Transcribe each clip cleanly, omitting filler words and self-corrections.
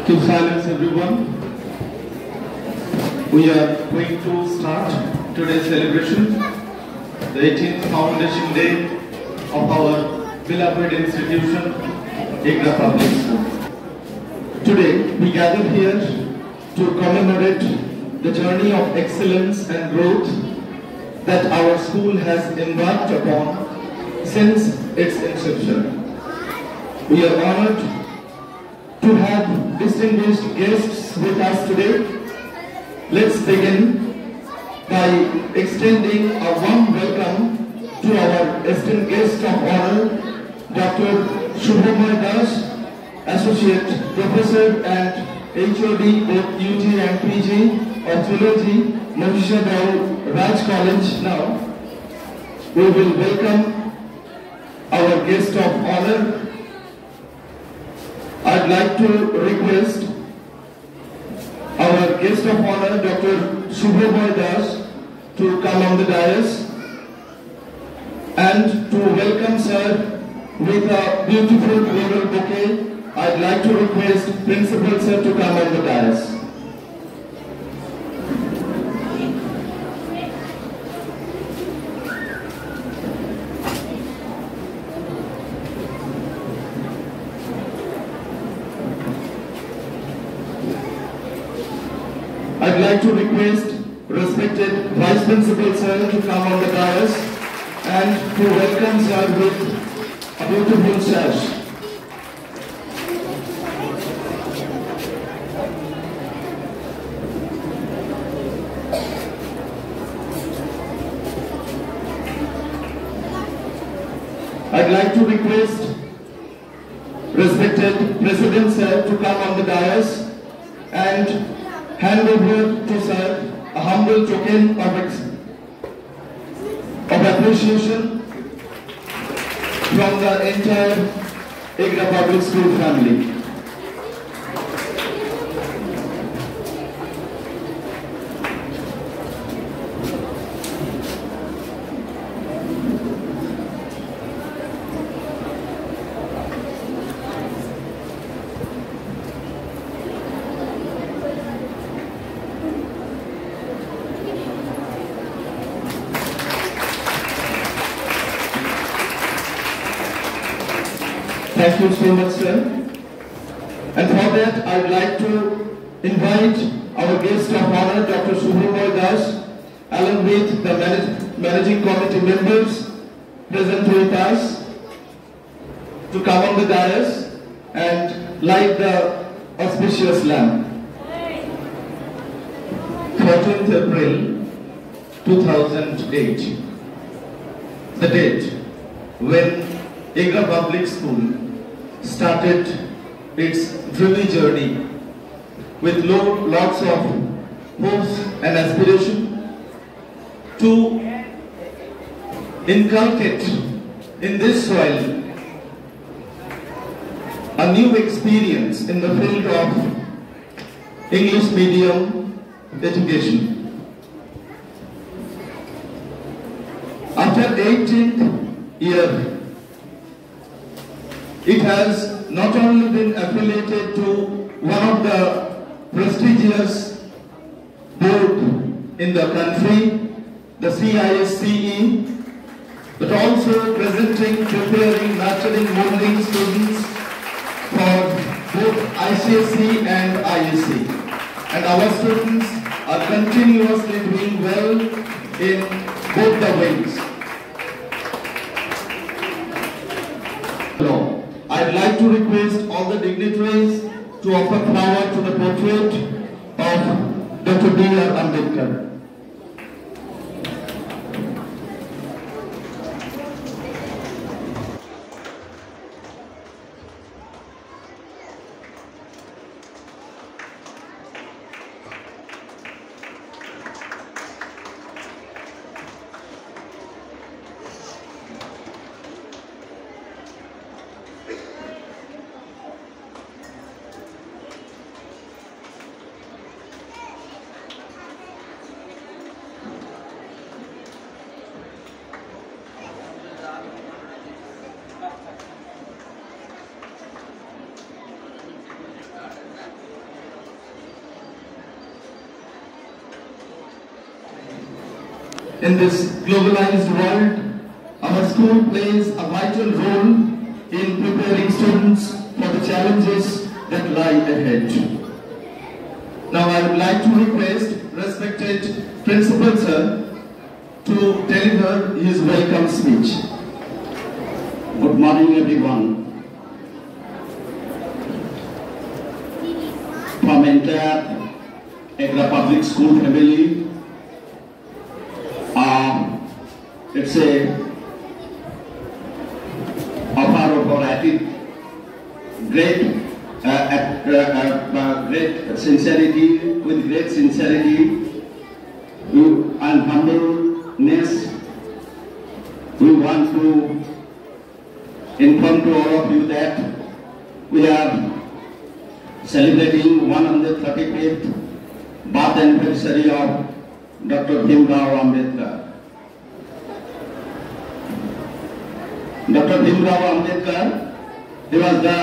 To silence everyone, we are going to start today's celebration, the 18th Foundation Day of our beloved institution, IGRA Public School. Today, we gather here to commemorate the journey of excellence and growth that our school has embarked upon since its inception. We are honored to have distinguished guests with us today. Let's begin by extending a warm welcome to our esteemed guest of honor, Dr. Shubhomoy Das, Associate Professor and HOD both UG and PG of Zoology, Mahishadal Raj College. Now, we will welcome our guest of honor. I'd like to request our guest of honor, Dr. Shubhomoy Das, to come on the dais and to welcome sir with a beautiful floral bouquet. I'd like to request Principal sir to come on the dais. I'd like to request respected Vice Principal sir to come on the dais and to welcome sir with a beautiful sash. I'd like to request respected President sir to come on the dais and hand over to sir a humble token of appreciation from the entire IGRA Public School family. Thank you so much, sir. And for that, I'd like to invite our guest of honor, Dr. Shubhomoy Das, along with the managing committee members present with us, to come on the dais and light the auspicious lamp. 14th April 2008, the date when IGRA Public School started its dreamy journey with lots of hopes and aspiration to inculcate in this soil a new experience in the field of English medium education. After 18th year, it has not only been affiliated to one of the prestigious board in the country, the CISCE, but also presenting, preparing, nurturing, molding students for both ICSE and ISC. And our students are continuously doing well in both the wings. I'd like to request all the dignitaries to offer flower to the portrait of Dr. B.R. Ambedkar. In this globalized world, our school plays a vital role in preparing students for the challenges that lie ahead. Now I would like to request respected Principal Sir to deliver his welcome speech. Good morning everyone. From entire Agra Public School family, it's a offer of our great sincerity, with great sincerity and humbleness. We want to inform to all of you that we are celebrating 135th birth anniversary of Dr. Bhimrao Ambedkar. Dr. Bhimrao Ambedkar, he was the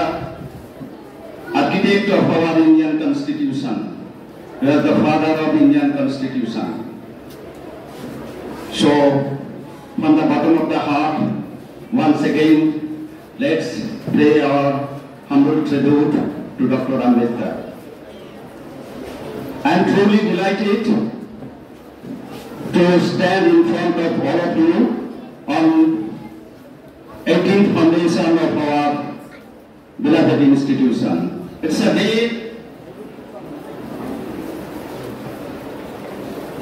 architect of our Indian Constitution. He was the father of Indian Constitution. So, from the bottom of the heart, once again, let's pay our humble tribute to Dr. Ambedkar. I am truly delighted to stand in front of all of you on 18th foundation of our beloved institution. It's a day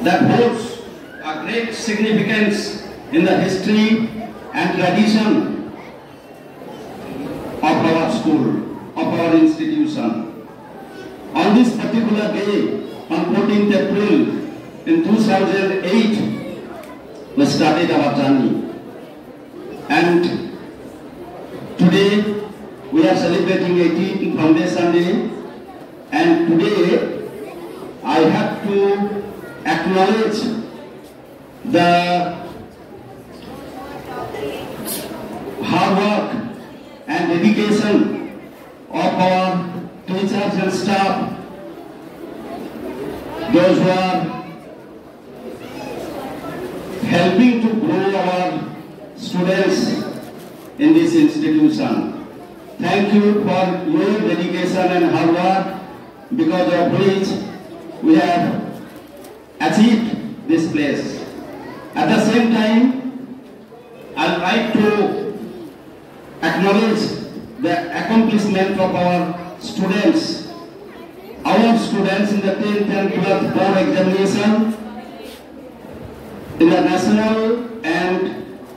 that holds a great significance in the history and tradition of our school, of our institution. On this particular day, on 14th April in 2008, we started our journey. And today, we are celebrating 18th Foundation Day. And today, I have to acknowledge the hard work and dedication of our teachers and staff, those who are helping to grow our students in this institution. Thank you for your dedication and hard work, because of which we have achieved this place. At the same time, I would like to acknowledge the accomplishment of our students. Our students in the 10th and 12th board examination, in the national and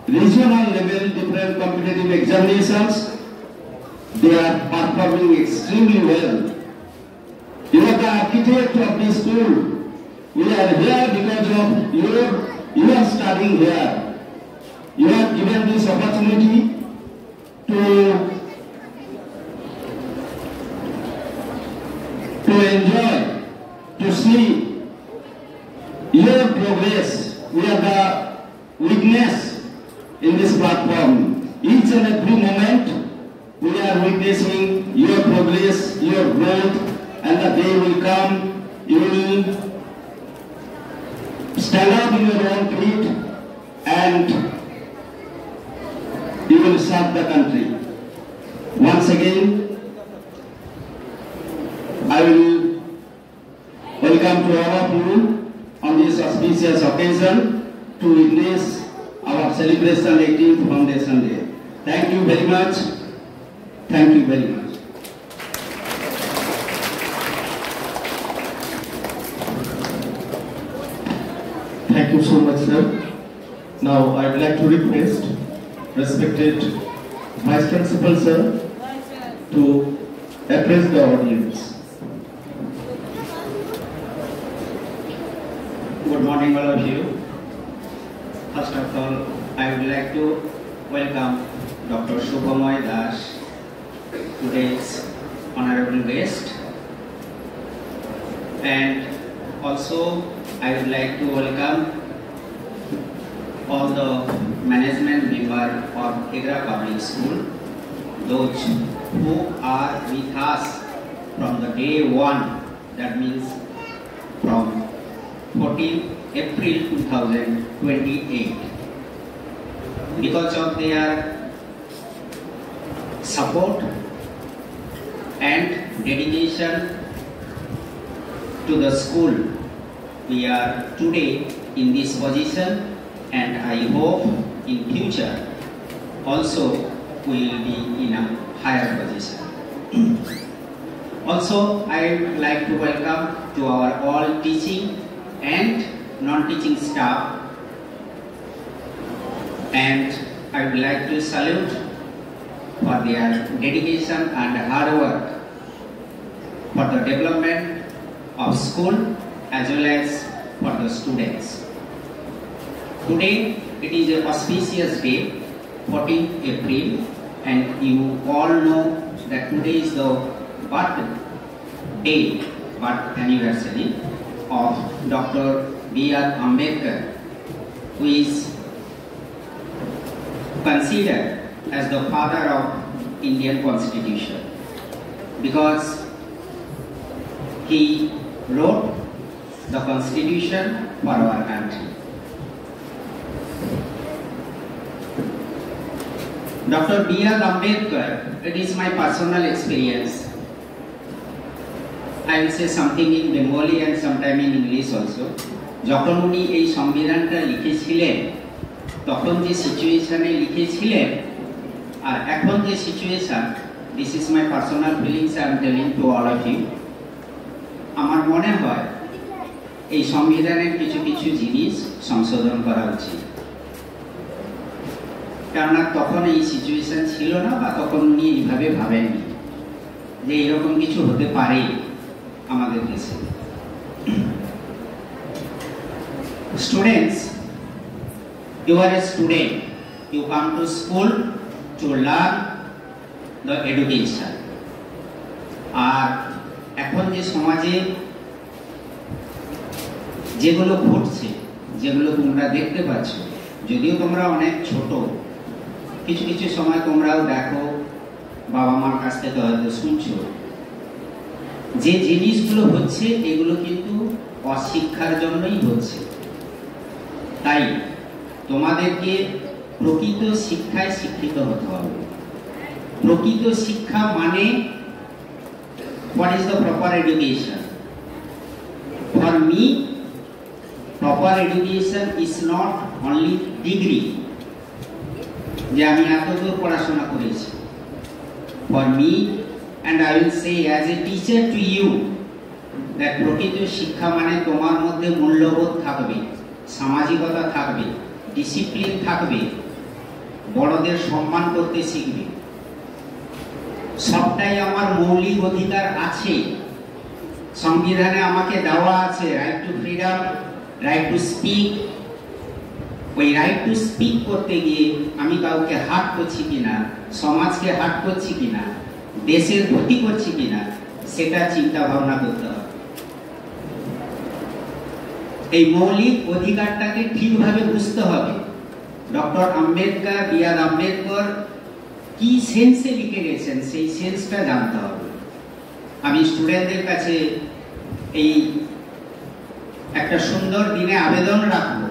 regional level different competitive examinations, they are performing extremely well. You are the architect of this school. We are here because of you are studying here. You are given this opportunity to enjoy, to see your progress. We are the witness in this platform. Each and every moment we are witnessing your progress, your growth, and the day will come, you will stand up in your own feet and you will serve the country. Once again, I will welcome to all of you on this auspicious occasion to witness our celebration 18th Foundation Day. Thank you very much. Thank you very much. Thank you so much, sir. Now I would like to request respected Vice Principal, sir, to address the audience. Good morning, all of you. First of all, I would like to welcome Dr. Shubhamoy Das, today's honorable guest, and also I would like to welcome all the management member of Agra Public School, those who are with us from the day one, that means from 14 April 2028. Because of their support and dedication to the school, we are today in this position, and I hope in future also we will be in a higher position. Also, I would like to welcome to our all teaching and non-teaching staff, and I would like to salute for their dedication and hard work for the development of school as well as for the students. Today it is a auspicious day, 14th April, and you all know that today is the birth anniversary of Dr. B.R. Ambedkar, who is considered as the father of Indian Constitution, because he wrote the Constitution for our country. Dr. B.R. Ambedkar, it is my personal experience. I will say something in Bengali and sometime in English also. যখন উনি এই সংবিধানটা লিখেছিলেন, তখন যে সিচুয়েশনে লিখেছিলেন আর এখন যে situation, this is my personal feelings I am telling to all of you. আমার মনে হয় এই সংবিধানের কিছু কিছু জিনিস সংশোধন করা উচিত, কেননা তখন এই সিচুয়েশন ছিল না, বা তখন উনি এইভাবে ভাবেননি যে এরকম কিছু হতে পারে আমাদের দেশে। Students, you are a student. You come to school to learn the education. আর এখন যে সমাজে যেগুলো ঘটছে, যেগুলো তোমরা দেখতে পাচ্ছ, যদিও তোমরা অনেক ছোট, কিছু কিছু সময় তোমরাও দেখো, বাবা মার কাছ থেকে হয়তো শুনছো, যে জিনিসগুলো হচ্ছে এগুলো কিন্তু অশিক্ষার জন্যই হচ্ছে। তাই তোমাদেরকে প্রকৃত শিক্ষায় শিক্ষিত হতে হবে। প্রকৃত শিক্ষা মানে what is the proper education? For me, proper education is not only degree, যে আমি এতদূর পড়াশোনা করেছি। For me, and I will say as a teacher to you, that প্রকৃত শিক্ষা মানে তোমার মধ্যে মূল্যবোধ থাকবে, সামাজিকতা থাকবে, ডিসিপ্লিন থাকবে, বড়দের সম্মান করতে শিখবে। সবটাই আমার মৌলিক অধিকার আছে, সংবিধানে আমাকে দেওয়া আছে right two freedom, right to speak. ওই রাইট টু স্পিক করতে গিয়ে আমি কাউকে হার্ট করছি কিনা, সমাজকে হার্ট করছি কিনা, দেশের ক্ষতি করছি কিনা, সেটা চিন্তা ভাবনা করতে হবে। এই মৌলিক অধিকারটাকে ঠিকভাবে বুঝতে হবে। Doctor Ambedkar, B.R.. আম্বেদকর কি সেন্সে লিখে গেছেন, সেই সেন্সটা জানতে হবে। আমি স্টুডেন্টদের কাছে এই একটা সুন্দর দিনে আবেদন রাখবো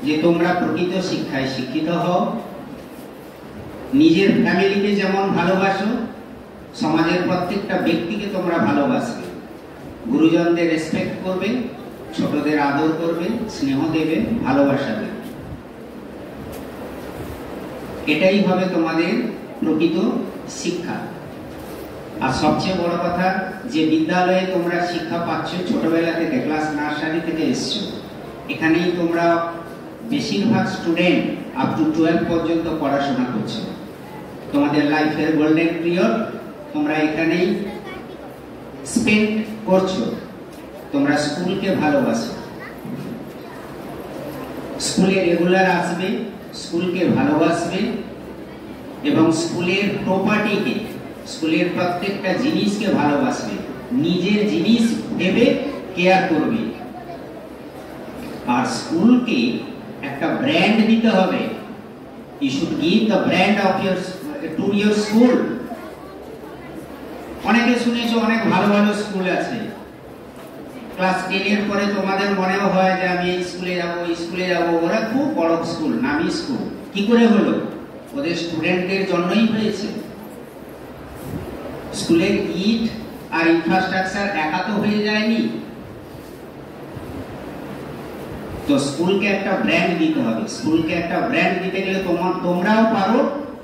যে তোমরা প্রকৃত শিক্ষায় শিক্ষিত হও, নিজের ফ্যামিলিকে যেমন ভালোবাসো, সমাজের প্রত্যেকটা ব্যক্তিকে তোমরা ভালোবাসবে, গুরুজনদের রেসপেক্ট করবে, ছোটদের আদর করবে, স্নেহ দেবে, ভালোবাসা দেবে। এটাই হবে তোমাদের প্রকৃত শিক্ষা। আর সবচেয়ে বড় কথা, যে বিদ্যালয়ে তোমরা শিক্ষা পাচ্ছ ছোটবেলা থেকে, ক্লাস নার্সারি থেকে এসছো, এখানেই তোমরা বেশিরভাগ স্টুডেন্ট আপ টু 12 পর্যন্ত পড়াশোনা করছো। তোমাদের লাইফের গোল্ডেন পিরিয়ড তোমরা এখানেই স্পেন্ড করছো। তোমরা স্কুলকে ভালোবাসো, স্কুলে রেগুলার আসবে, স্কুলকে ভালোবাসবে, এবং স্কুলের প্রপার্টিকে, স্কুলের প্রত্যেকটা জিনিসকে ভালোবাসবে, নিজের জিনিস ভেবে কেয়ার করবে। আর স্কুলকে একটা ব্র্যান্ড দিতে হবে। You should give the brand of your school. অনেকে শুনেছো অনেক ভালো ভালো স্কুল আছে, ক্লাস 10 এর পরে তোমাদের মনেও হয় যে আমি এই স্কুলে যাব, ওরা খুব বড় স্কুল, নামি স্কুল। কি করে হলো? ওদের স্টুডেন্টদের জন্যই হয়েছে। স্কুলের ইট আর ইনফ্রাস্ট্রাকচার একা তো হয়ে যায়নি, তো স্কুলকে একটা ব্র্যান্ড দিতে হবে। স্কুলকে একটা ব্র্যান্ড দিতে গেলে তোমরাও পারো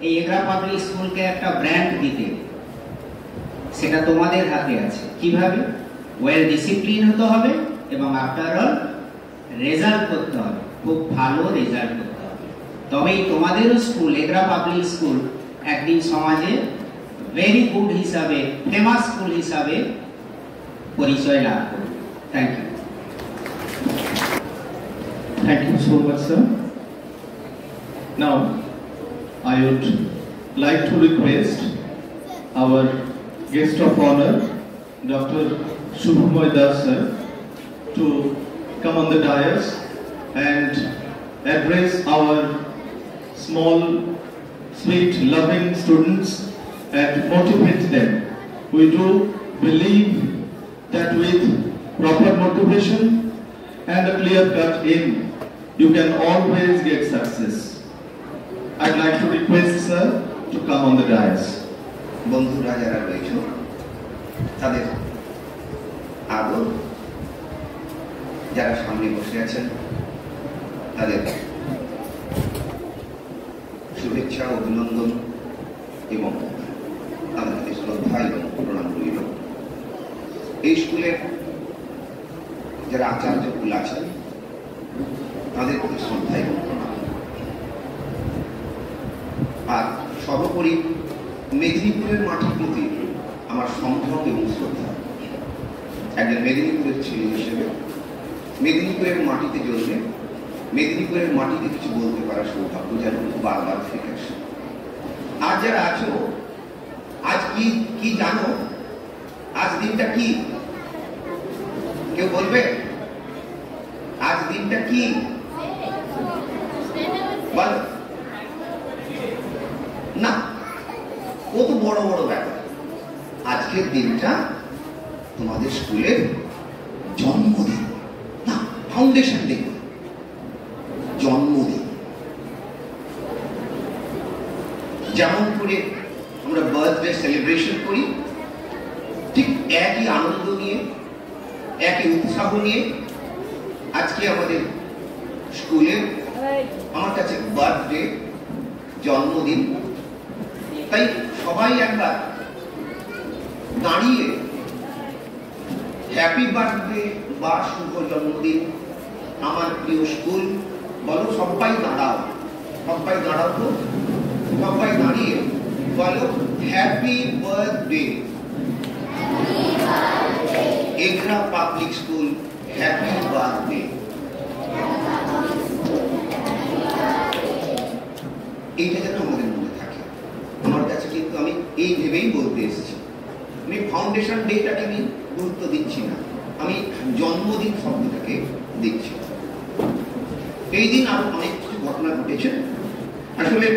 এই এগরা পাবলিক স্কুলকে একটা ব্র্যান্ড দিতে, সেটা তোমাদের হাতে আছে। কিভাবে? ওয়েল ডিসিপ্লিন হতে হবে এবং আফটার অল রেজাল্ট করতে হবে, খুব ভালো রেজাল্ট করতে হবে, তবেই তোমাদেরও স্কুল এগরা পাবলিক স্কুল একদিন সমাজে ভেরি গুড হিসাবে, ফেমাস স্কুল হিসাবে পরিচয় লাভ করবে। Thank you. Thank you so much, sir. Now, I would like to request our guest of honor, Dr. Shubhamoy Das, sir, to come on the dais and address our small, sweet, loving students and motivate them. We do believe that with proper motivation and a clear-cut aim, you can always get success. I'd like to request, sir, to come on the dais. বন্ধুরা যারা রয়েছে তাদের আদর, যারা সামনে বসে আছেন তাদের শুভেচ্ছা, অভিনন্দন এবং আমাদের শ্রদ্ধা এবং প্রণাম রইল। এই স্কুলের যারা আচার্যকুল আছেন তাদের প্রতি শ্রদ্ধা এবং প্রণাম। আর সর্বোপরি মেদিনীপুরের মাটির প্রতি আমার সম্ভ্রম এবং শ্রদ্ধা। একজন মেদিনীপুরের ছেলে হিসেবে মেদিনীপুরের মাটিতে জন্মে মেদিনীপুরের মাটিতে কিছু বলতে পারার সৌভাগ্য যেন বারবার ফিরে আসে। আর যারা আছো, আজ কি জানো? আজ দিনটা কি? কেউ বলবে আজ দিনটা কি? বল না, কত বড় বড় ব্যাপার। আজকের দিনটা তোমাদের স্কুলের জন্মদিন, না ফাউন্ডেশন ডে, জন্মদিন। যেমন করে আমরা বার্থডে সেলিব্রেশন করি, ঠিক একই আনন্দ নিয়ে, একই উৎসাহ নিয়ে আজকে আমাদের স্কুলের আমার কাছে বার্থডে, জন্মদিন। তাই সবাই একবার দাঁড়িয়ে হ্যাপি বার্থডে বা শুভ জন্মদিন আমার প্রিয় স্কুল বলো। সবাই দাঁড়াও, সবাই দাঁড়াও তো, সবাই দাঁড়িয়ে বলো happy birthday Egra public school, happy birthday. এইটা যেন আমাদের মনে থাকে। আমার কাছে কিন্তু আমি এই ভেবেই বলতে এসেছি, আমি ফাউন্ডেশন ডেটাকে আমি গুরুত্ব দিচ্ছি না, আমি জন্মদিন শব্দটাকে দিচ্ছি। এই দিন আরো অনেক কিছু ঘটনা ঘটেছে। আসলে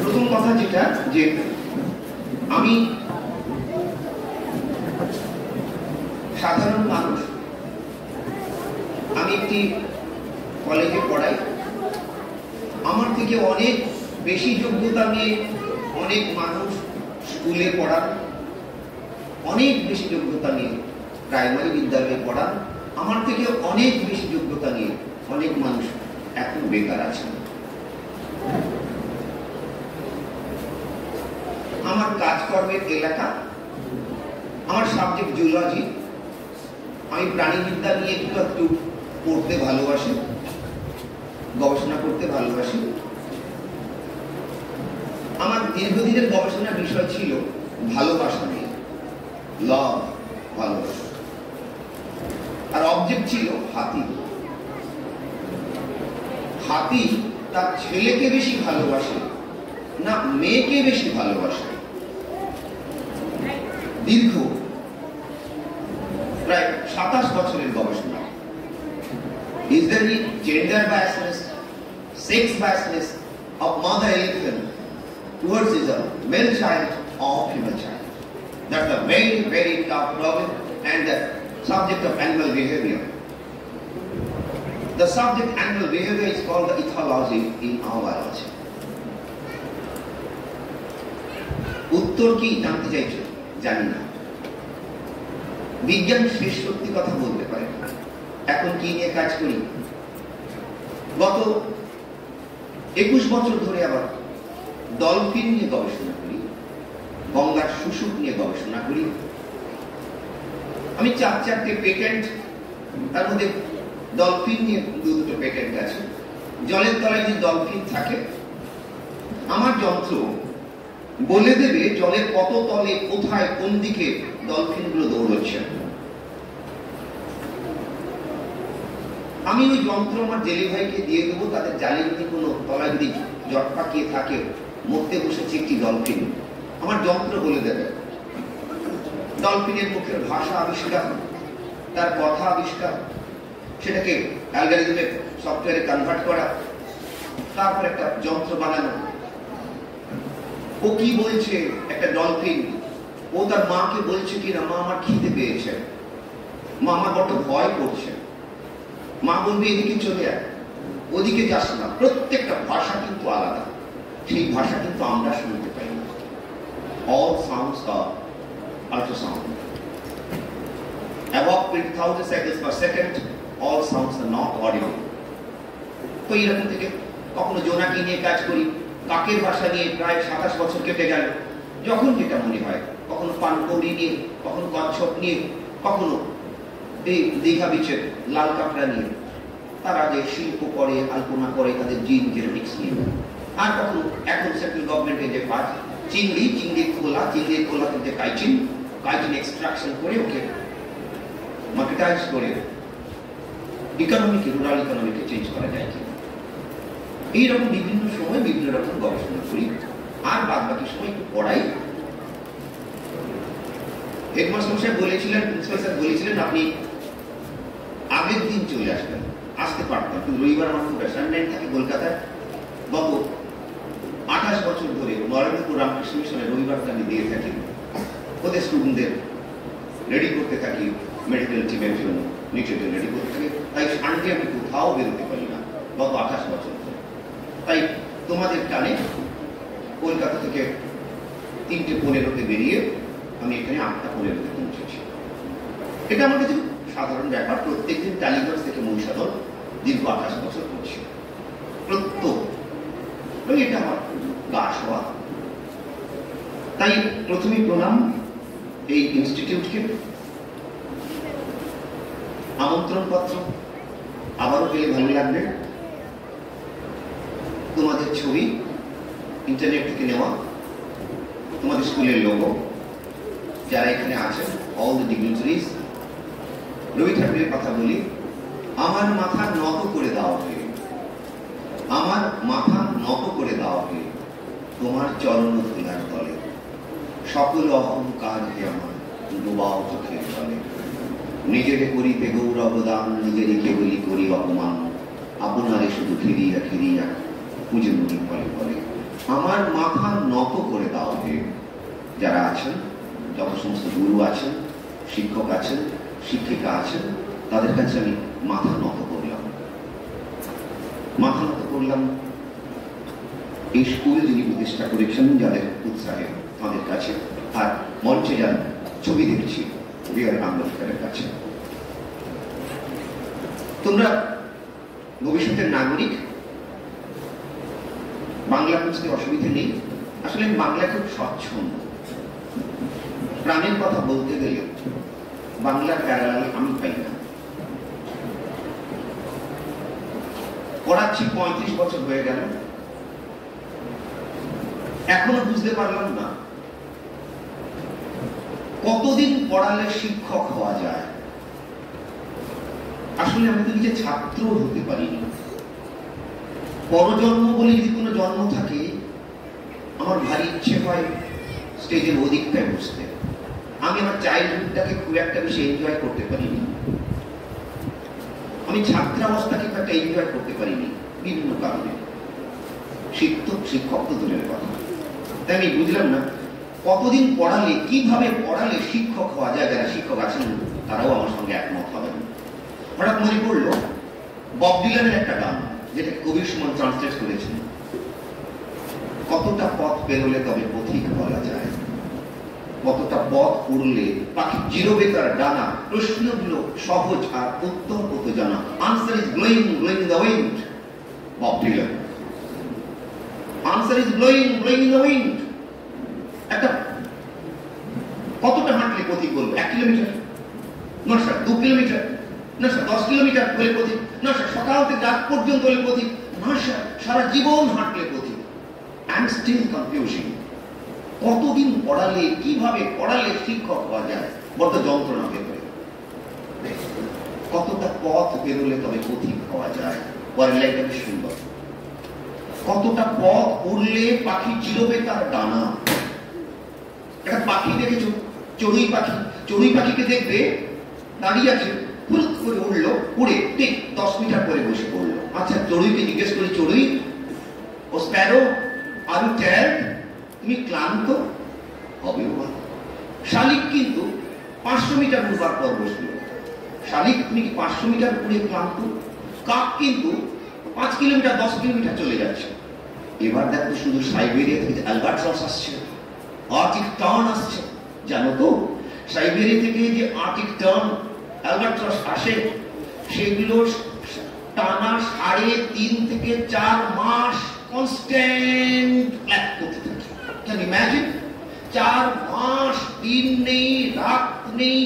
প্রথম কথা যেটা, যে আমি সাধারণ মানুষ, আমি একটি কলেজে পড়াই। আমার থেকে অনেক বেশি যোগ্যতা নিয়ে অনেক মানুষ স্কুলে পড়ান, অনেক বেশি যোগ্যতা নিয়ে প্রাইমারি বিদ্যালয়ে পড়ান। আমার থেকে অনেক বেশি যোগ্যতা নিয়ে অনেক মানুষ এখন বেকার আছেন। আমার কাজকর্মের এলাকা, আমার সাবজেক্ট জুলজি, আমি প্রাণীবিদ্যা নিয়ে একটু পড়তে ভালোবাসি, গবেষণা করতে ভালোবাসি। আমার দীর্ঘদিনের গবেষণার বিষয় ছিল ভালোবাসা নিয়ে, লাভ, ভালোবাসা। আর অবজেক্ট ছিল হাতি। হাতি তার ছেলেকে বেশি ভালোবাসে না মেয়েকে বেশি ভালোবাসে? দীর্ঘ প্রায় 27 বছরের গবেষণা। Is there any gender biasness, sex biasness of mother elephant towards his male child of human child. That's a very, very tough problem and the subject of animal behavior. The subject animal behavior is called the ethology in our biology. উত্তর কি জানতে চাইছো? জানি না। বিজ্ঞান শেষ সত্যি কথা বলতে পারে না। এখন কি নিয়ে কাজ করি? গত 21 বছর ধরে আবার ডলফিন নিয়ে গবেষণা করি, গঙ্গার শুশুক নিয়ে গবেষণা করি। আমি 4-4টে পেটেন্ট, তার মধ্যে ডলফিন নিয়ে 2-2 পেটেন্ট আছে। জলের তলায় যদি ডলফিন থাকে, আমার যন্ত্র বলে দেবে জলের কত তলে, কোথায়, কোন দিকে ডলফিন গুলো দৌড়চ্ছে। আমি ওই যন্ত্র আমার জেলে ভাইকে দিয়ে দেবো, তাদের জালে যদি কোনো তলায় যদি জট পাকিয়ে থাকে, মরতে বসেছে একটি ডলফিন, আমার যন্ত্র বলে দেবে। ডলফিনের মুখের ভাষা আবিষ্কার, তার কথা আবিষ্কার, সেটাকে অ্যালগরিদমে সফটওয়্যারে কনভার্ট করা, তারপর একটা যন্ত্র বানানো। ও কি বলছে একটা ডলফিন, ও তার মাকে বলছে কি না, মা আমার খিদে পেয়েছে, মা আমার বড্ড ভয় করছে, মা বলবে এদিকে চলে আয়, ওদিকে যাস না। প্রত্যেকটা ভাষা কিন্তু আলাদা, সেই ভাষা কিন্তু আমরা শুনতে পাই না। All sounds are ultrasound. Above 20,000 cycles per second, all sounds are not audible. তো এরকম থেকে কখনো জোনাকি নিয়ে কাজ করি, কাকের ভাষা নিয়ে প্রায় 27 বছর কেটে গেল। যখন যেটা মনে হয়, কখনো পানকৌড়ি নিয়ে, কখনো কচ্ছপ নিয়ে, কখনো এই দীঘা বিচের লাল কাঁকড়া নিয়ে, তারা যে শিল্প করে, আলপনা করে তাদের জিন জেনেটিক্স নিয়ে। আর কখনো এখন সেন্ট্রাল গভর্নমেন্টের যে কাজ, চিংড়ির খোলা থেকে কাইটিন এক্সট্রাকশন করে ওকে মার্কেটাইজ করে ইকোনমিকে, রুরাল ইকোনমিকে চেঞ্জ করা যায় কিনা। এইরকম বিভিন্ন সময় বিভিন্ন রকম গবেষণা করি, আর বাদ বাকি সময় একটু পড়াই। হেডমাস্টার সাহেব বলেছিলেন, প্রিন্সিপাল স্যার বলেছিলেন আপনি আগের দিন চলে আসবেন, আসতে পারতাম, কিন্তু রবিবার আমার খুব অ্যাসাইনমেন্ট থাকে কলকাতায়। গত 28 বছর ধরে নরেন্দ্রপুর রামকৃষ্ণ মিশনে রবিবারটা আমি দিয়ে থাকি, ওদের স্টুডেন্টদের রেডি করতে থাকি, মেডিকেল টিমের জন্য নিচেদের রেডি করতে থাকি। তাই সানডে আমি কোথাও বেরোতে পারি না গত 28 বছর ধরে। তাই তোমাদের টানে কলকাতা থেকে 3:15-তে বেরিয়ে আমি এখানে 8:15-তে পৌঁছেছি। এটা আমার কাছে সাধারণ ব্যাপার। প্রত্যেকদিন টালিগঞ্জ থেকে মহিষাদল দীর্ঘ 28 বছর করছি, এটা আমার গা শোয়া। তাই প্রথমে প্রণাম এই ইনস্টিটিউটকে। আমন্ত্রণ পত্র আবারও পেলে ভালো লাগবে। তোমাদের ছবি ইন্টারনেট থেকে নেওয়া, তোমাদের স্কুলের লোগো, যারা এখানে আছেন, অল দ্য ডিগনিটারিজ। রবি ঠাকুরের কথা বলি, আমার মাথা নত করে দেওয়া হবে, আমার মাথা নত করে দেওয়া হবে তোমার চরণ ধুলার তলে। সকল অহংকার হে আমার ডুবাও চোখের তলে। নিজেকে করিতে গৌরব দান, নিজেরই কেবলই করি অপমান, আপনারে শুধু ঘিরিয়া ঘিরিয়া পুজো মুড়ি ফলে ফলে। আমার মাথা নত করে দেওয়া হবে। যারা আছেন, যত সমস্ত গুরু আছেন, শিক্ষক আছেন, শিক্ষিকা আছেন, তাদের কাছে আমি মাথা নত করলাম। এই স্কুল যিনি প্রতিষ্ঠা করেছেন, যাদের উৎসাহে তাদের কাছে, আর মঞ্চে যারা ছবি দেখছি বিআর আম্বেদকরের কাছে। তোমরা ভবিষ্যতের নাগরিক, বাংলা বুঝতে অসুবিধা নেই। আসলে বাংলা খুব স্বচ্ছন্দ। প্রাণের কথা বলতে গেলে বাংলার প্যারালাল আমি পাই না। পড়াচ্ছি 35 বছর হয়ে গেল, এখনো বুঝতে পারলাম না কতদিন পড়ালে শিক্ষক হওয়া যায়। আসলে আমি তো নিজে ছাত্র হতে পারিনি। পরজন্ম বলে যদি কোনো জন্ম থাকে, আমার ভারী ইচ্ছে হয় স্টেজের ওদিকটায় বসতে। আমি আমার চাইল্ডহুডটাকে খুব একটা বেশি এনজয় করতে পারিনি। আমি ছাত্রাবস্থাকে খুব একটা এনজয় করতে পারিনি বিভিন্ন কারণে। শিক্ষক তো দূরের কথা। তাই আমি বুঝলাম না কতদিন পড়ালে, কিভাবে পড়ালে শিক্ষক হওয়া যায়, যারা শিক্ষক আছেন তারাও আমার সঙ্গে একমত হবেন। হঠাৎ মনে পড়লো বব ডিলানের একটা গান, যেটা কবির সুমন ট্রান্সলেট করেছেন, কতটা পথ পেরোলে তবে পথিক বলা যায়, কতটা পথ উড়লে পাখি জিরোবে তার ডানা, প্রশ্নগুলো সহজ আর উত্তর কত জানা, answer is blowing blowing the wind, Bob Dylan. Answer is blowing blowing the wind. একটা কতটা হাঁটলে পথিক বলবো? 1 কিলোমিটার? না স্যার 2 কিলোমিটার? না স্যার 10 কিলোমিটার হলে পথিক? না স্যার সকাল থেকে রাত পর্যন্ত হলে পথিক? না স্যার সারা জীবন হাঁটলে পথিক। and still confusing. কতদিন পড়ালে, কিভাবে পড়ালে শিক্ষক হওয়া যায়, বড় যন্ত্রণা ভেতরে। কতটা পথ পেরোলে তবে পথিক হওয়া যায়, পরের লাইনটা বেশ সুন্দর। কতটা পথ উড়লে পাখি চিরবে তার ডানা। একটা পাখি দেখেছো, চড়ুই পাখি। চড়ুই পাখিকে দেখবে দাঁড়িয়ে আছে, হুলুক করে উড়লো, উড়ে ঠিক 10 মিটার করে বসে পড়লো। আচ্ছা চড়ুইকে জিজ্ঞেস করি, চড়ুই ও স্প্যারো আর ইউ টায়ার্ড? তুমি ক্লান্ত? হবে না। শালিক কিন্তু 500 মিটার উড়বার পর বসলো। শালিক তুমি কি 500 মিটার উড়ে ক্লান্ত? কাক কিন্তু 5 কিলোমিটার 10 কিলোমিটার চলে যাচ্ছে। এবার দেখো শুধু সাইবেরিয়া থেকে অ্যালবাট্রস আসছে, আর্টিক টার্ন আসছে। জানো তো সাইবেরিয়া থেকে যে আর্টিক টার্ন অ্যালবাট্রস আসে, সেগুলো টানা 3.5 থেকে 4 মাস কনস্ট্যান্ট ফ্ল্যাট করতে থাকে। Can imagine? 4 মাস দিন নেই রাত নেই,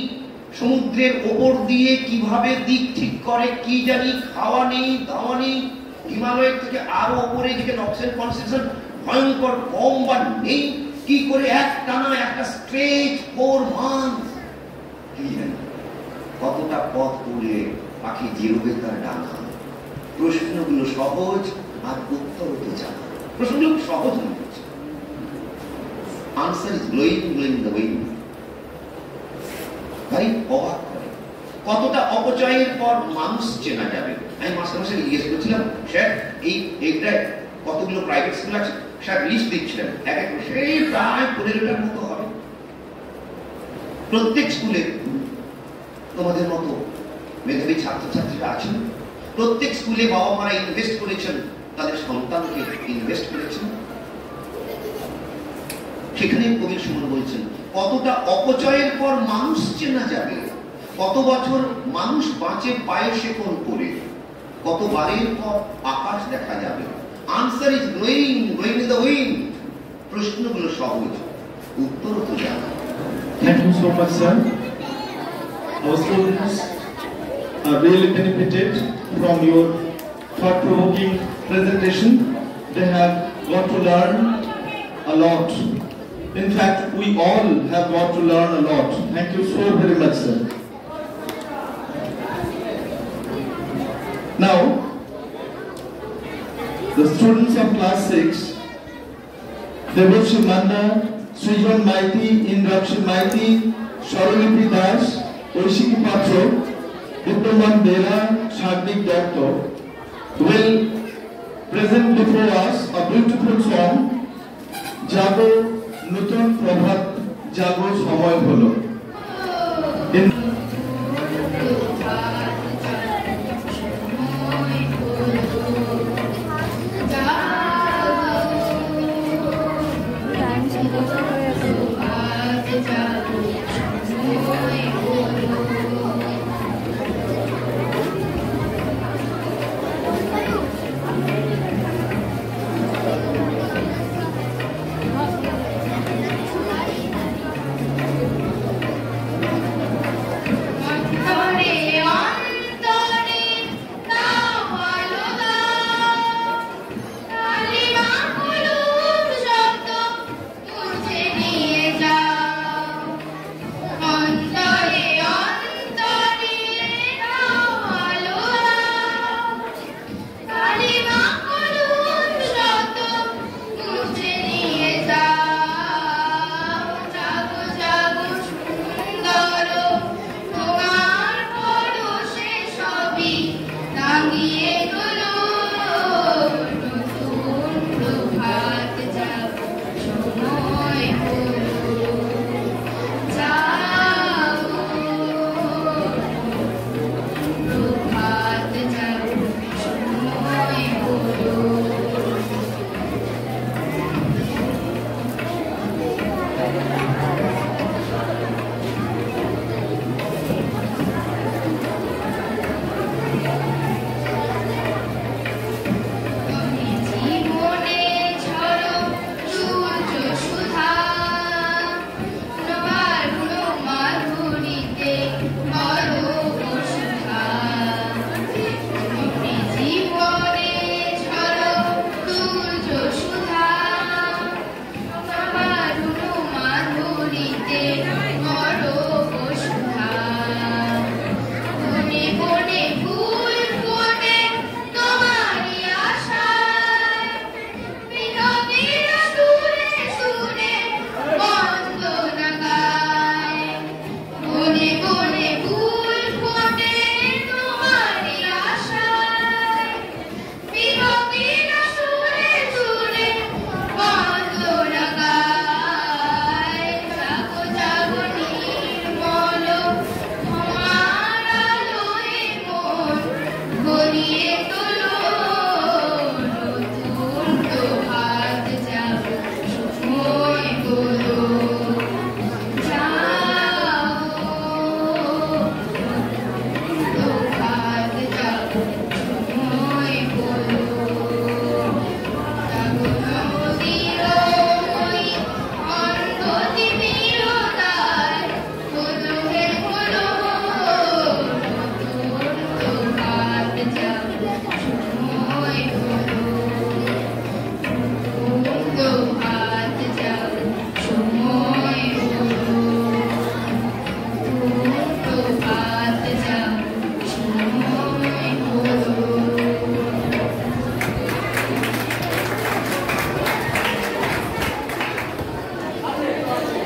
সমুদ্রের ওপর দিয়ে কিভাবে দিক ঠিক করে কি জানি, খাওয়া নেই দাওয়া নেই। হিমালয়ের থেকে আরো উপরে যেখানে অক্সিজেন কনসেন্ট্রেশন ভয়ঙ্কর কম বা নেই, কি করে এক টানা একটা স্ট্রেচ 4 মান্থ। কি জানি কতটা পথ উড়লে পাখি জিরোবে তার ডানা। প্রশ্নগুলো সহজ আর উত্তর তো জানা। প্রশ্নগুলো সহজ মনে হচ্ছে। Answer is blowing blowing the wind. ভাই অবাক করে কতটা অপচয়ের পর মানুষ চেনা যাবে। আমি মাস্টারমশাই জিজ্ঞেস করছিলাম, স্যার এই এগরায় কতগুলো প্রাইভেট স্কুল আছে? স্যার লিস্ট দিচ্ছিলেন, এক এক সেই প্রায় 15টার মতো হবে। প্রত্যেক স্কুলে তোমাদের মতো মেধাবী ছাত্রছাত্রীরা আছেন। প্রত্যেক স্কুলে বাবা মারা ইনভেস্ট করেছেন, তাদের সন্তানকে ইনভেস্ট করেছেন। সেখানে কবির সুমন বলছেন কতটা অপচয়ের পর মানুষ চেনা যাবে, কত বছর মানুষ বাঁচে পায়ে শেকল পরে, কতবারের পর আকাশ দেখা যাবে। Answer is blowing blowing in the wind. প্রশ্নগুলো সহজ, উত্তর তো জানা। Thank you so much, sir. Our students are really benefited from your thought-provoking presentation. They have got to learn a lot. In fact, we all have got to learn a lot. Thank you so very much, sir. Now, the students of class 6, Devoshi Manda, Srijan Maiti, Indrakshi Maiti, Sharolipi Das, Oishiki Patro, Diploman Bera, Shagnik Doctor will present before us a beautiful song, Jago Nuton Prabhat Jago Samoy Holo.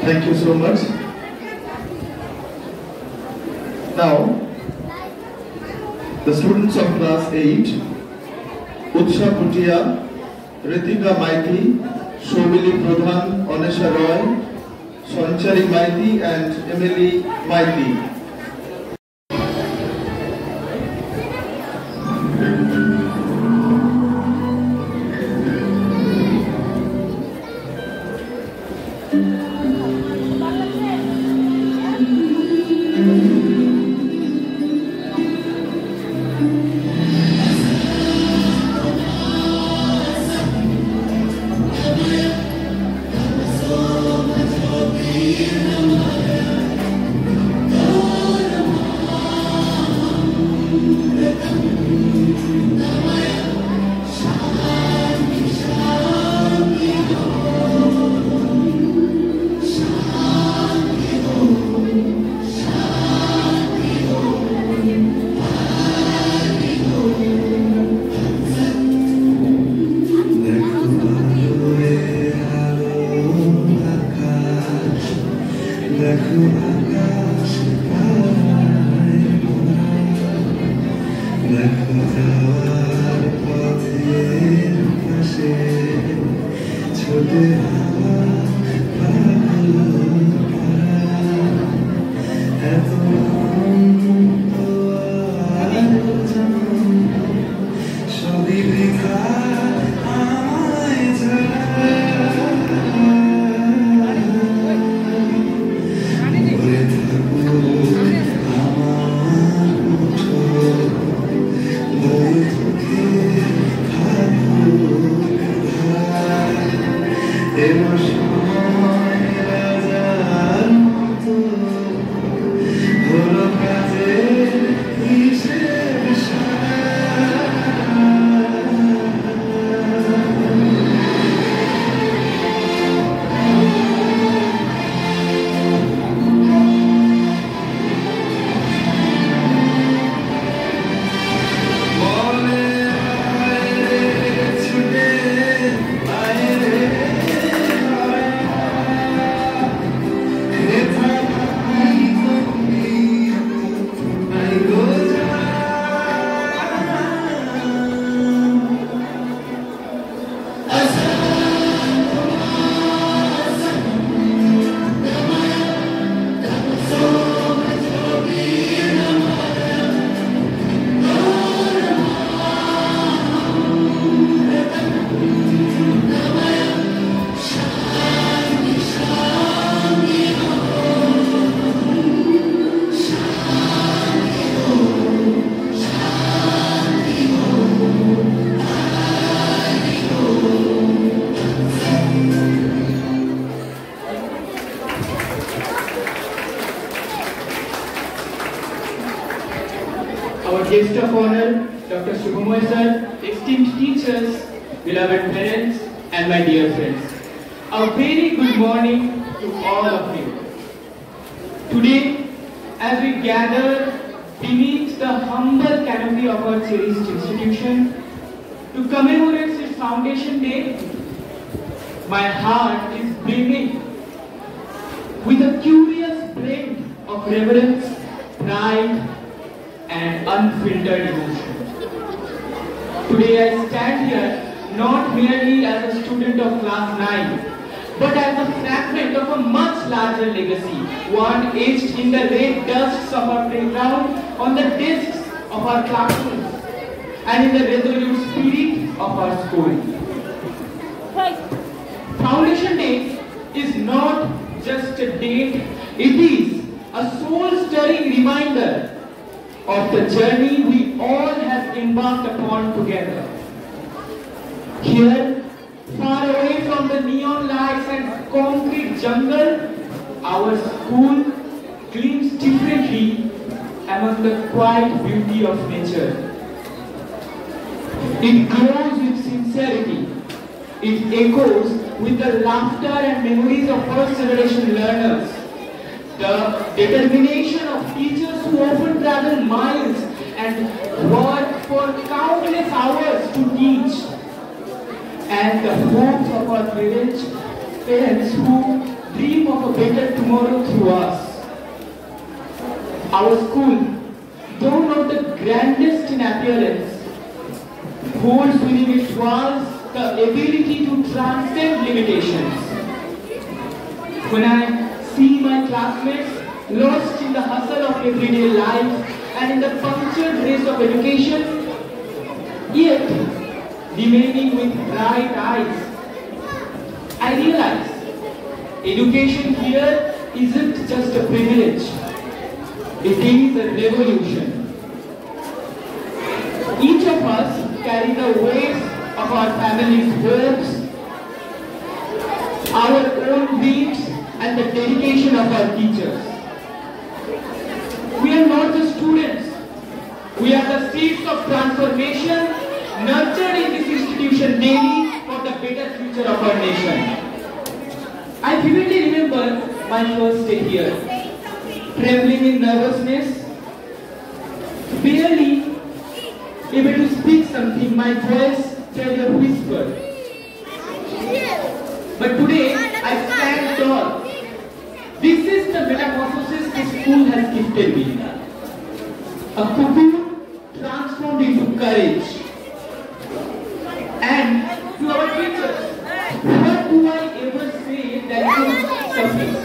Thank you so much. Now, the students of class 8, Utsha Putia, Ritika Maiti, Shomili Pradhan, Anisha Roy, Sanchari Maiti and Emily Maiti. Our guest of honor, Dr. Shubhamoy sir, esteemed teachers, beloved parents, and my dear friends. A very good morning to all of you. Today, as we gather beneath the humble canopy of our cherished institution to commemorate its foundation day, my heart is brimming with a curious blend of reverence, pride, and unfiltered emotion. Today I stand here not merely as a student of class 9, but as a fragment of a much larger legacy, one etched in the red dusts of our playground, on the desks of our classrooms, and in the resolute spirit of our school. Foundation Day is not just a date, it is a soul-stirring reminder of the journey we all have embarked upon together. Here, far away from the neon lights and concrete jungle, our school gleams differently among the quiet beauty of nature. It glows with sincerity. It echoes with the laughter and memories of first generation learners. The determination of teachers who often travel miles and work for countless hours to teach. And the hopes of our parents who dream of a better tomorrow through us. Our school, though not the grandest in appearance, holds within its walls the ability to transcend limitations. When I see my classmates lost in the hustle of everyday life and in the punctured race of education, yet remaining with bright eyes, I realize education here isn't just a privilege, it is a revolution. Each of us carry the weight of our family's hopes, our own dreams, and the dedication of our teachers. We are not the students, we are the seeds of transformation nurtured in this institution daily for the better future of our nation. I vividly remember my first day here, trembling in nervousness, barely able to speak something, my voice felt a whisper. But today, I stand tall. This is the metamorphosis this school has gifted me. A cocoon transformed into courage. And to our teachers, what do I ever say that could suffice?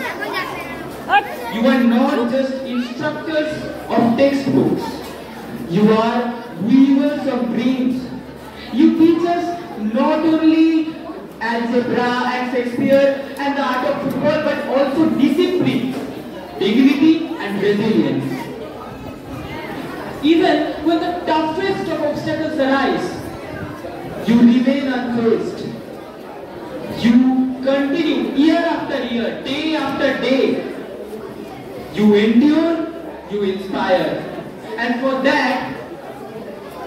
You are not just instructors of textbooks. You are weavers of dreams. You teach us not only algebra and Shakespeare and the art of football, but also discipline, dignity and resilience. Even when the toughest of obstacles arise, you remain unfazed. You continue year after year, day after day. You endure, you inspire. And for that,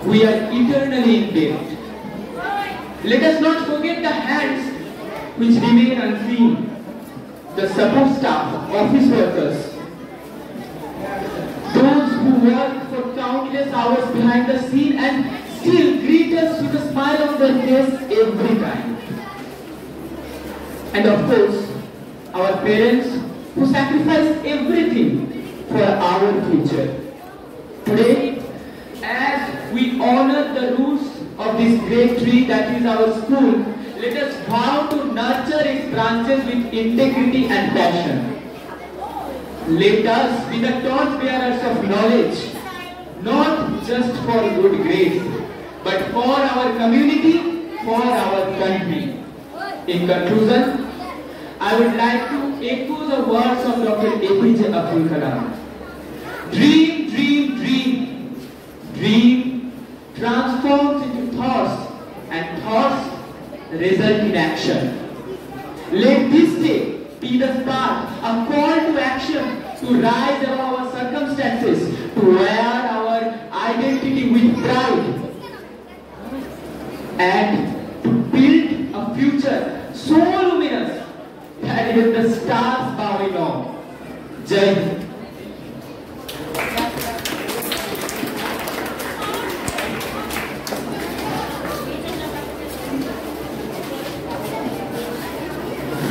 we are eternally indebted. Let us not forget the hands which remain unseen, the support staff, office workers, those who work for countless hours behind the scene and still greet us with a smile on their face every time. And of course, our parents who sacrifice everything for our future. Today, as we honor the roots of this great tree that is our school, let us vow to nurture its branches with integrity and passion. Let us be the torchbearers of knowledge, not just for good grades, but for our community, for our country. In conclusion, I would like to echo the words of Dr. APJ Abdul Kalam. Dream, dream, dream. Dream transforms into thoughts, and thoughts result in action. Let this day be the start, a call to action, to rise above our circumstances, to wear our identity with pride, and to build a future so luminous that even the stars bow in awe. Jai Hind.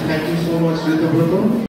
Thank you so much, Rita Brother.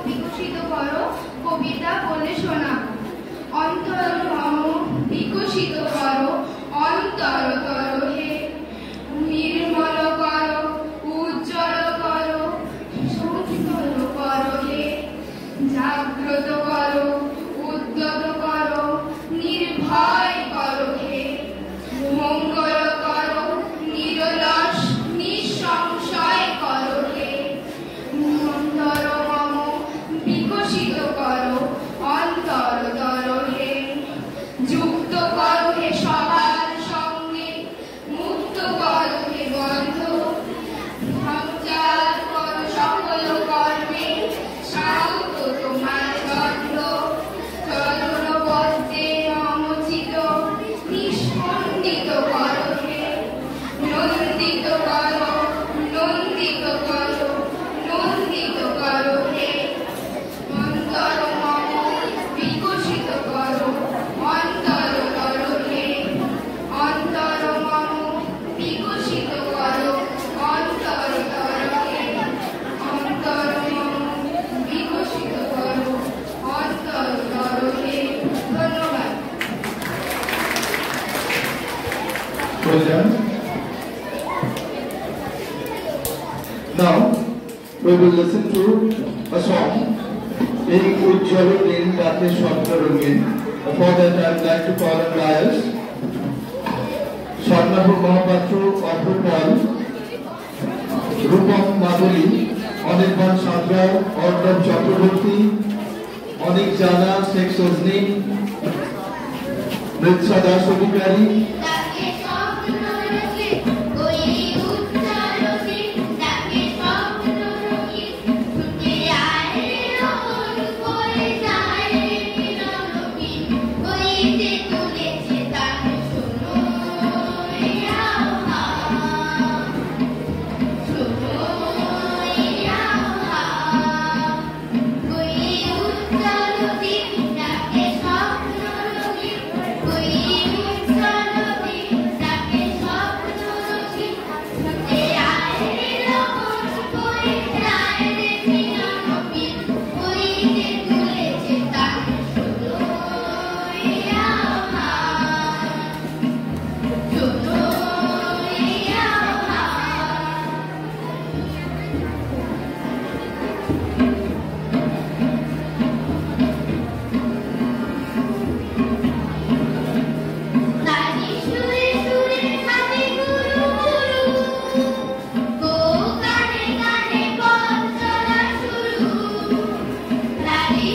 বিকশিত করো, কবিতা বলে শোনাবো। অন্তর মম বিকশিত করো, অন্তরতর হে, নির্মল করো, উজ্জ্বল করো, সুন্দর করো হে, জাগ্রত করো, উদ্যত করো, নির্ভয় করো হে, মঙ্গল করো, নিরলস নিঃসংশয় করো হে, অন্তর মম বিকশিত করো, অন্তরতর হে, যুক্ত করো হে সবার সঙ্গে, মুক্ত করো হে বন্ধ, সঞ্চার করো সকল কর্মে, শান্ত তোমার গন্ধ, চরণ পদ্মে অমোচিত, নিষ্পন্দিত করো হে, নন্দিত করো, নন্দিত করো, নন্দিত করো হে, অন্তর মম বিকশিত করো, অন্তর করো হে, অন্তর মম বিকশিত করো, অন্তর করো হে, অন্তর মম বিকশিত করো, অন্তর করো হে। ধন্যবাদ। Well done. Now we will listen to a song, Ek Ujjwal Din Rate Swapna Rangin. For that I would like to call on dais Swarnabhu Mahapatro of Bhopal, Rupam Madhuri, Anirban Chandra, Arnab Chakraborty, Anik Jana, Sheikh Sozni, Mritsa Das Adhikari, তাকে স্বপ্ন রঙিন, ওই উজ্জ্বল দিন, তাকে স্বপ্ন রঙিন, ছুটে আয় রঙন করে যায় রঙিন, ওই যে তুলেছে তাকে শোনো এই আহ্বান, শোনো এই আহ্বান, ওই উজ্জ্বল দিন, তাকে স্বপ্ন রঙিন, ওই উজ্জ্বল দিন, তাকে স্বপ্ন রঙিন, ছুটে আয় রঙন করে যায় রঙিন, ওই যে তুলেছে তাকে শোনো এই আহ্বান, শোনো এই আহ্বান। নারী সুরে সুরে হাতে গুরু গুরু, গো গানে গানে পথ চলা শুরু, নারী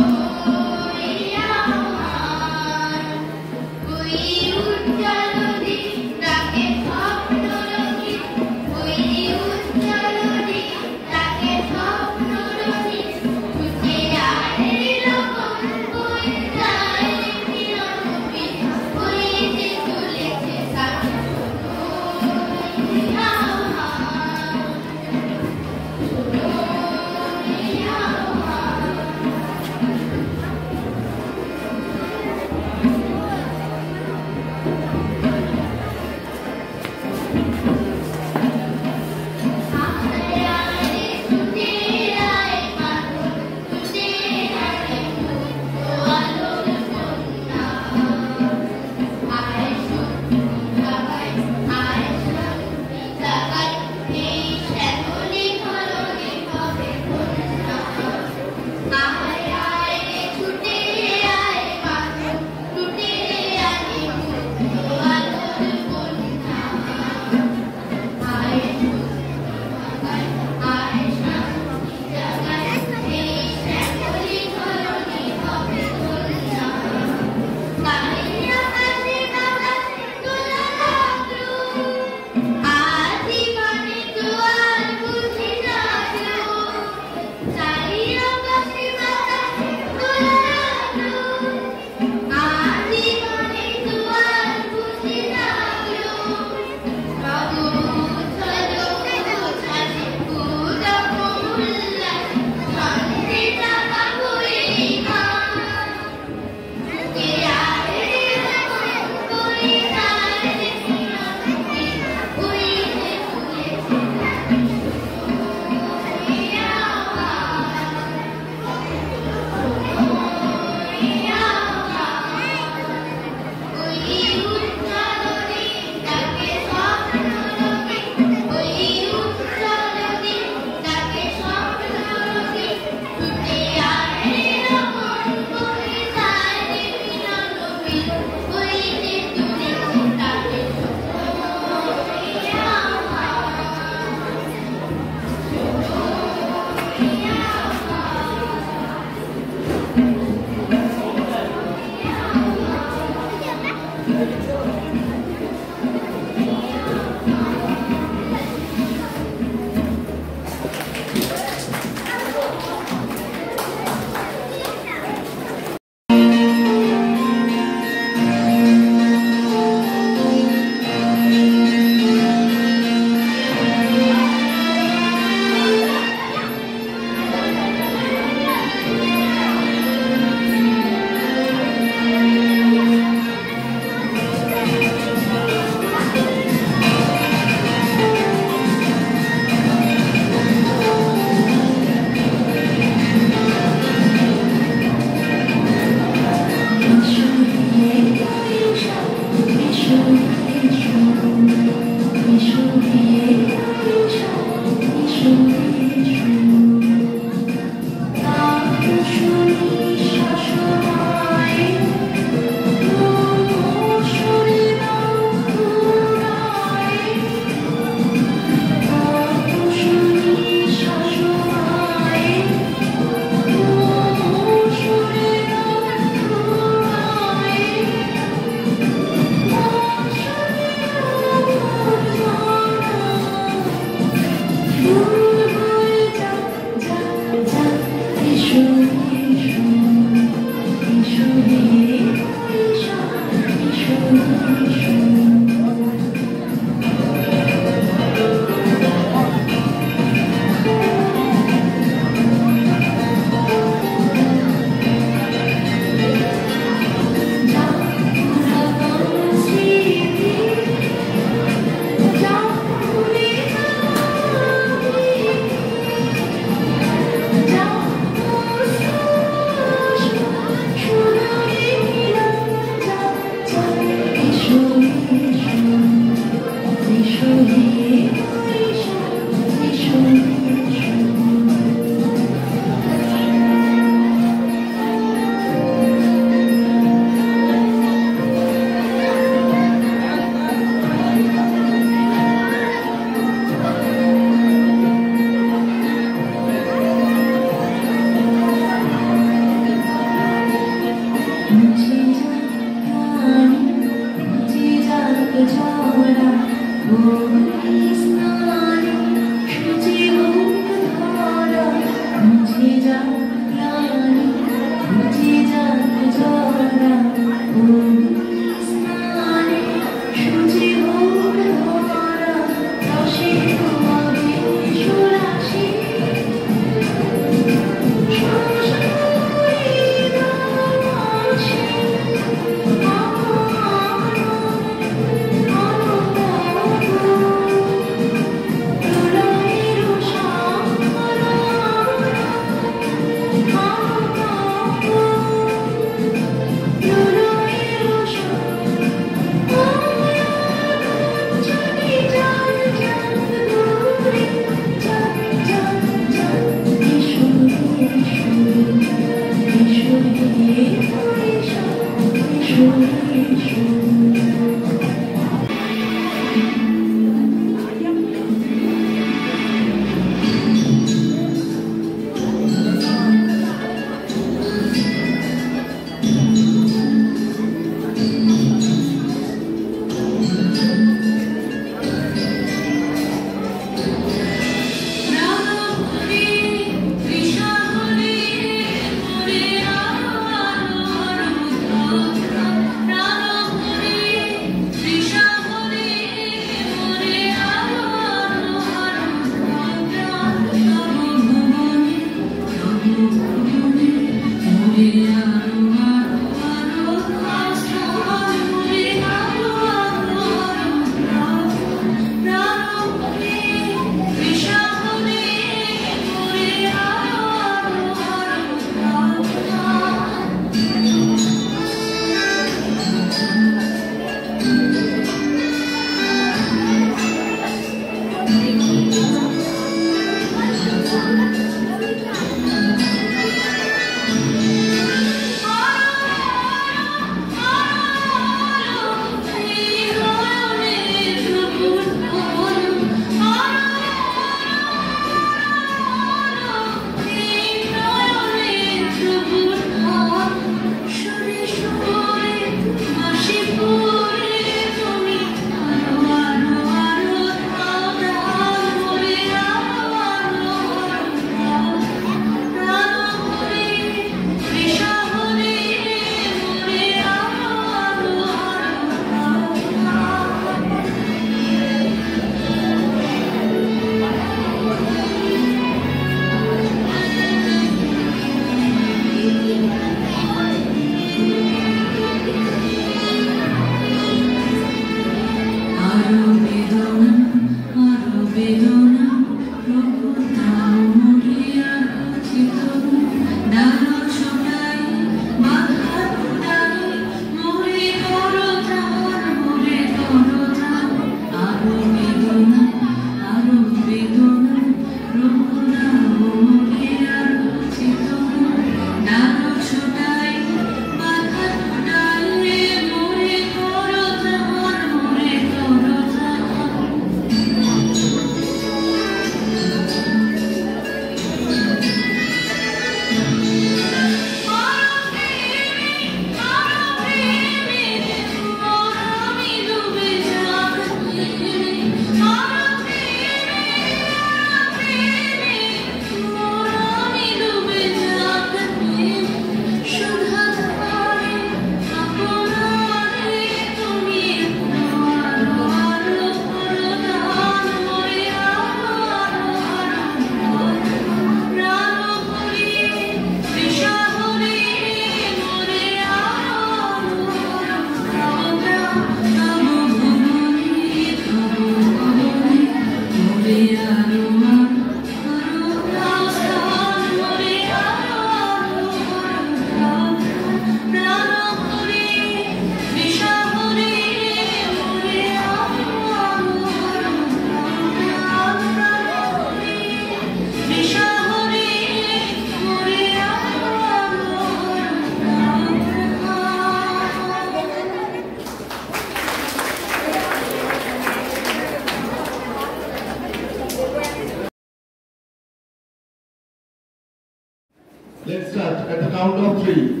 Let's start at the count of 3.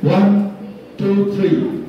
1, 2, 3.